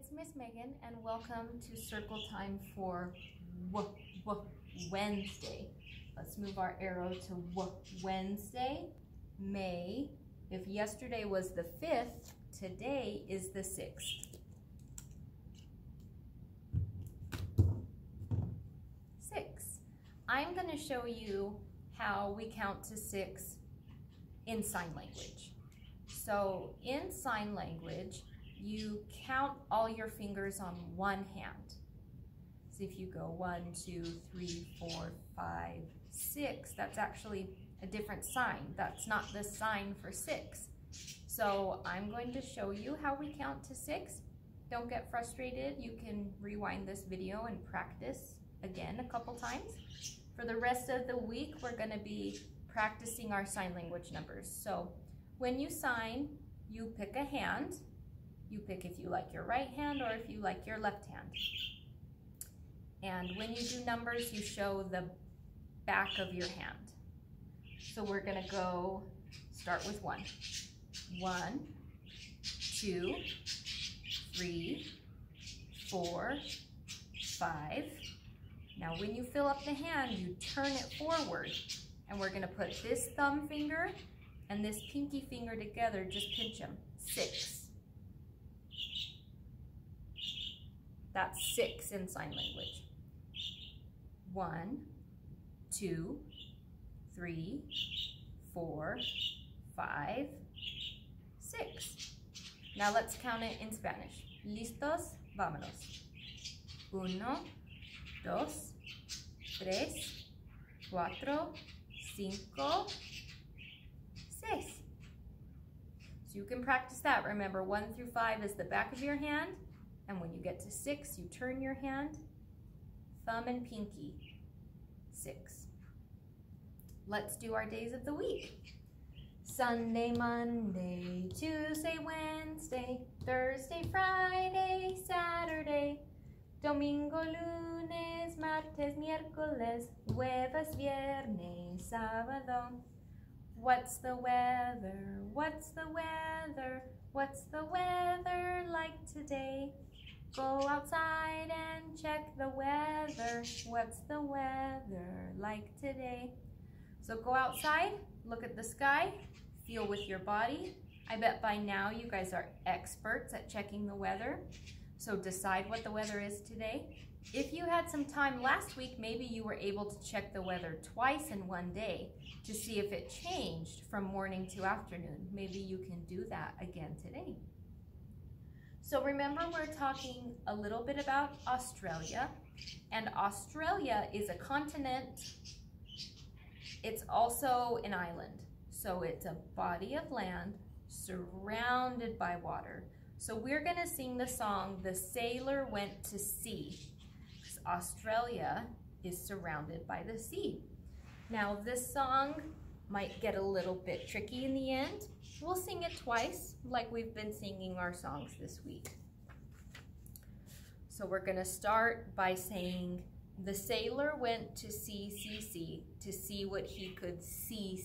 it's Miss Megan and welcome to Circle Time for Wednesday. Let's move our arrow to Wednesday, May. If yesterday was the 5th, today is the 6th. 6. I'm going to show you how we count to 6 in sign language. So in sign language, you count all your fingers on one hand. So if you go 1, 2, 3, 4, 5, 6, that's actually a different sign. That's not the sign for 6. So I'm going to show you how we count to 6. Don't get frustrated. You can rewind this video and practice again a couple times. For the rest of the week, we're going to be practicing our sign language numbers. So when you sign, you pick a hand. You pick if you like your right hand or if you like your left hand. And when you do numbers, you show the back of your hand. So we're going to go start with 1. 1, 2, 3, 4, 5. Now when you fill up the hand, you turn it forward. And we're going to put this thumb finger and this pinky finger together, just pinch them. 6. That's 6 in sign language. 1, 2, 3, 4, 5, 6. Now let's count it in Spanish. Listos, vámonos. 1, 2, 3, 4, 5, 6. So you can practice that. Remember, 1 through 5 is the back of your hand. And when you get to 6, you turn your hand, thumb and pinky. 6. Let's do our days of the week. Sunday, Monday, Tuesday, Wednesday, Thursday, Friday, Saturday, Domingo, lunes, martes, miércoles, jueves, viernes, sábado. What's the weather? What's the weather? What's the weather like today? Go outside and check the weather. What's the weather like today? So go outside, look at the sky, feel with your body. I bet by now you guys are experts at checking the weather. So decide what the weather is today. If you had some time last week, maybe you were able to check the weather twice in one day to see if it changed from morning to afternoon. Maybe you can do that again today. So remember, we're talking a little bit about Australia, and Australia is a continent. It's also an island. So it's a body of land surrounded by water. So we're gonna sing the song, The Sailor Went to Sea. Australia is surrounded by the sea. Now this song might get a little bit tricky in the end. We'll sing it twice like we've been singing our songs this week. So we're gonna start by saying, the sailor went to sea, to see what he could see.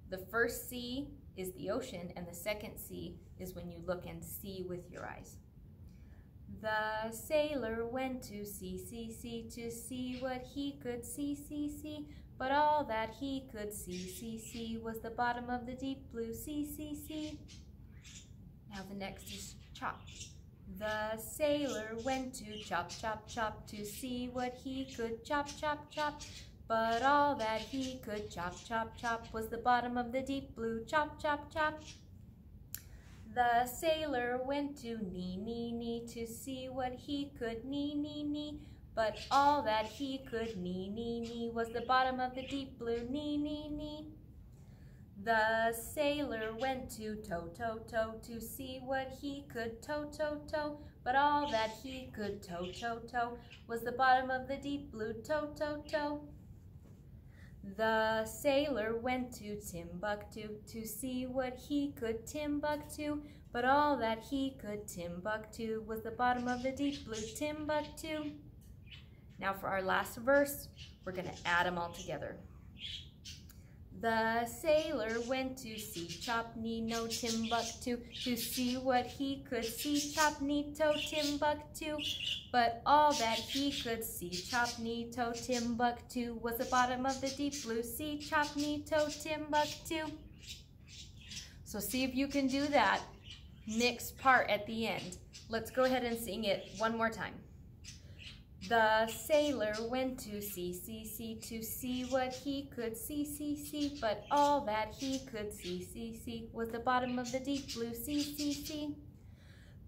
The first sea is the ocean, and the second sea is when you look and see with your eyes. The sailor went to sea, to see what he could see. But all that he could see was the bottom of the deep blue sea. Now the next is chop. The sailor went to chop, to see what he could chop. But all that he could chop was the bottom of the deep blue chop. The sailor went to knee, to see what he could knee. But all that he could knee was the bottom of the deep blue knee. The sailor went to toe, to see what he could toe. But all that he could toe was the bottom of the deep blue toe. The sailor went to Timbuktu to see what he could Timbuktu, but all that he could Timbuktu was the bottom of the deep blue Timbuktu. Now for our last verse, we're going to add them all together. The sailor went to see Chop-Nee-No Timbuktu to see what he could see Chop-Nee-To Timbuktu. But all that he could see Chop-Nee-To Timbuktu was the bottom of the deep blue sea Chop-Nee-To Timbuktu. So see if you can do that next part at the end. Let's go ahead and sing it one more time. The sailor went to sea to see what he could see, but all that he could see was the bottom of the deep blue sea.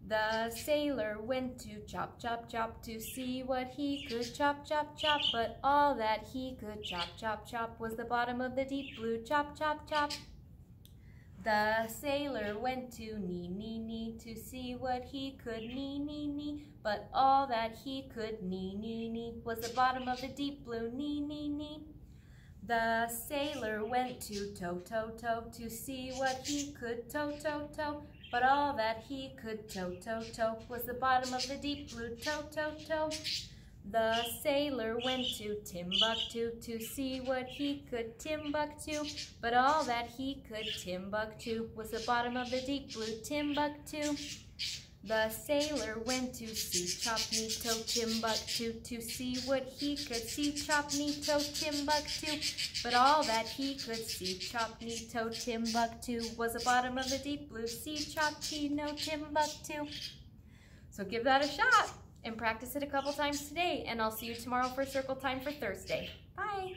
The sailor went to chop to see what he could chop, but all that he could chop was the bottom of the deep blue chop. The sailor went to knee to see what he could knee, but all that he could knee was the bottom of the deep blue knee. The sailor went to toe to see what he could toe, but all that he could toe was the bottom of the deep blue toe. The sailor went to Timbuktu to see what he could Timbuktu, but all that he could Timbuktu was the bottom of the deep blue Timbuktu. The sailor went to see Chop-Nee-To Timbuktu to see what he could see Chop-Nee-To Timbuktu, but all that he could see Chop-Nee-To Timbuktu was the bottom of the deep blue sea Chop-Nee-No Timbuktu. So give that a shot and practice it a couple times today, and I'll see you tomorrow for circle time for Thursday. Bye!